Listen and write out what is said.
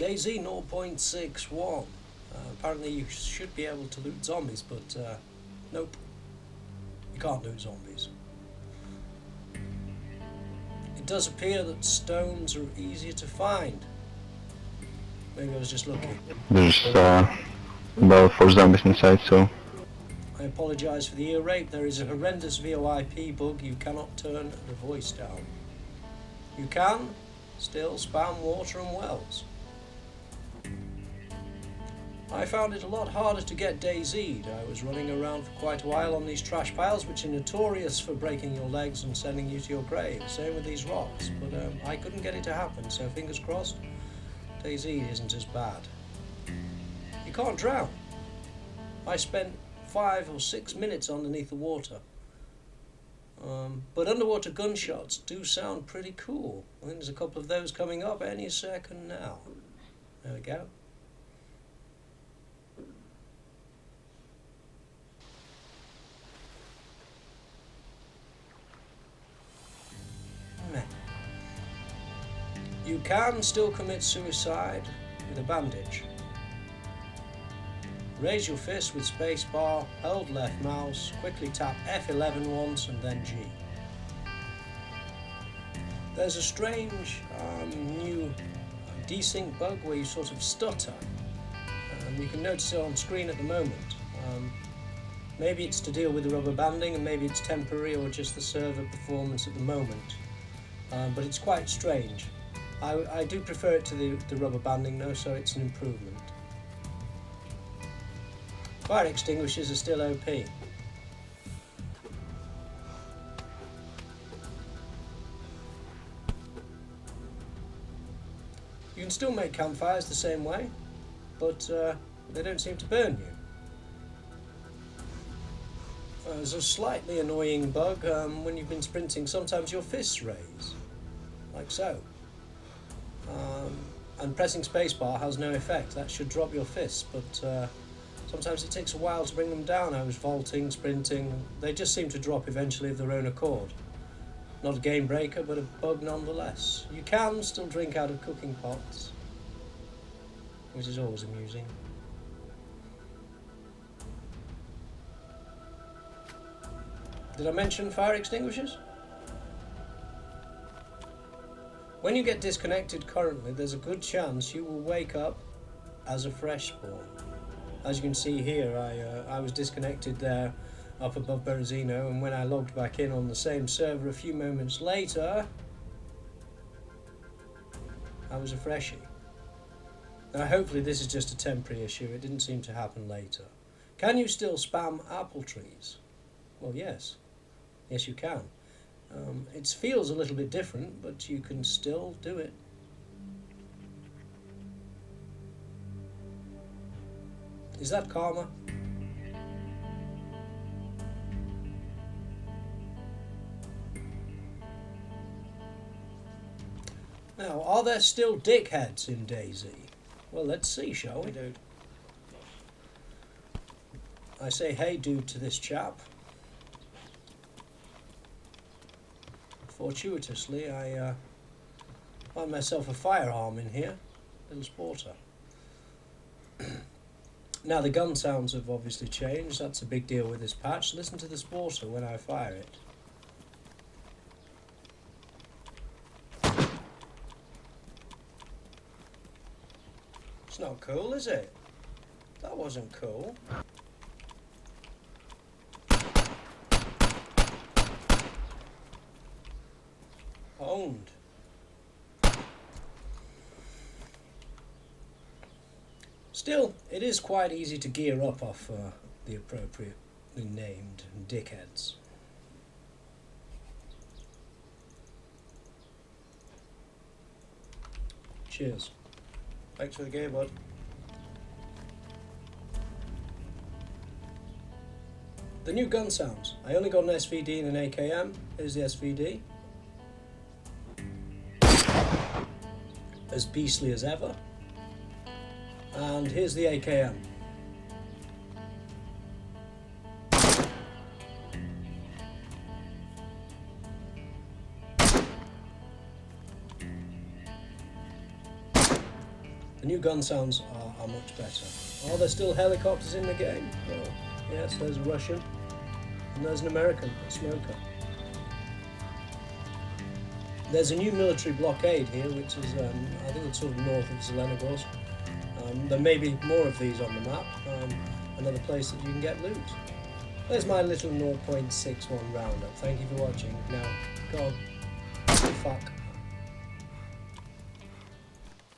DayZ 0.61. Apparently you should be able to loot zombies, but nope. You can't loot zombies. It does appear that stones are easier to find. Maybe I was just lucky. There's about 4 zombies inside, so... I apologise for the ear rape. There is a horrendous VoIP bug. You cannot turn the voice down. You can still spam water and wells. I found it a lot harder to get DayZ'd. I was running around for quite a while on these trash piles, which are notorious for breaking your legs and sending you to your grave. Same with these rocks, but I couldn't get it to happen, so fingers crossed, DayZ isn't as bad. You can't drown. I spent 5 or 6 minutes underneath the water. But underwater gunshots do sound pretty cool. I think there's a couple of those coming up any second now. There we go. You can still commit suicide with a bandage. Raise your fist with spacebar, hold left mouse, quickly tap F11 once and then G. There's a strange new desync bug where you sort of stutter. You can notice it on screen at the moment. Maybe it's to deal with the rubber banding, and maybe it's temporary or just the server performance at the moment. But it's quite strange. I do prefer it to the rubber banding though, so it's an improvement. Fire extinguishers are still OP. You can still make campfires the same way, but they don't seem to burn you. There's a slightly annoying bug when you've been sprinting. Sometimes your fists raise, like so. And pressing spacebar has no effect. That should drop your fists, but sometimes it takes a while to bring them down. I was vaulting, sprinting. They just seem to drop eventually of their own accord. Not a game breaker, but a bug nonetheless. You can still drink out of cooking pots, which is always amusing. Did I mention fire extinguishers? When you get disconnected currently, there's a good chance you will wake up as a fresh spawn. As you can see here, I was disconnected there up above Berezino, and when I logged back in on the same server a few moments later, I was a freshie. Now hopefully this is just a temporary issue. It didn't seem to happen later. Can you still spam apple trees? Well, yes. Yes, you can. It feels a little bit different, but you can still do it. Is that karma? Now, are there still dickheads in DayZ? Well, let's see, shall we, dude? I say hey, dude, to this chap. Fortuitously, I find myself a firearm in here, little sporter. Now the gun sounds have obviously changed. That's a big deal with this patch. Listen to the sporter when I fire it. It's not cool, is it? That wasn't cool. Owned. Still, it is quite easy to gear up off the appropriately named dickheads. Cheers. Thanks for the gear, bud. The new gun sounds. I only got an SVD and an AKM. Here's the SVD. As beastly as ever. And here's the AKM. The new gun sounds are much better. Are there still helicopters in the game? Well, yes, there's a Russian. And there's an American, a smoker. There's a new military blockade here, which is, I think it's sort of north of Zelenogorsk. There may be more of these on the map. Another place that you can get loot. There's my little 0.61 roundup. Thank you for watching. Now, go on. Fuck.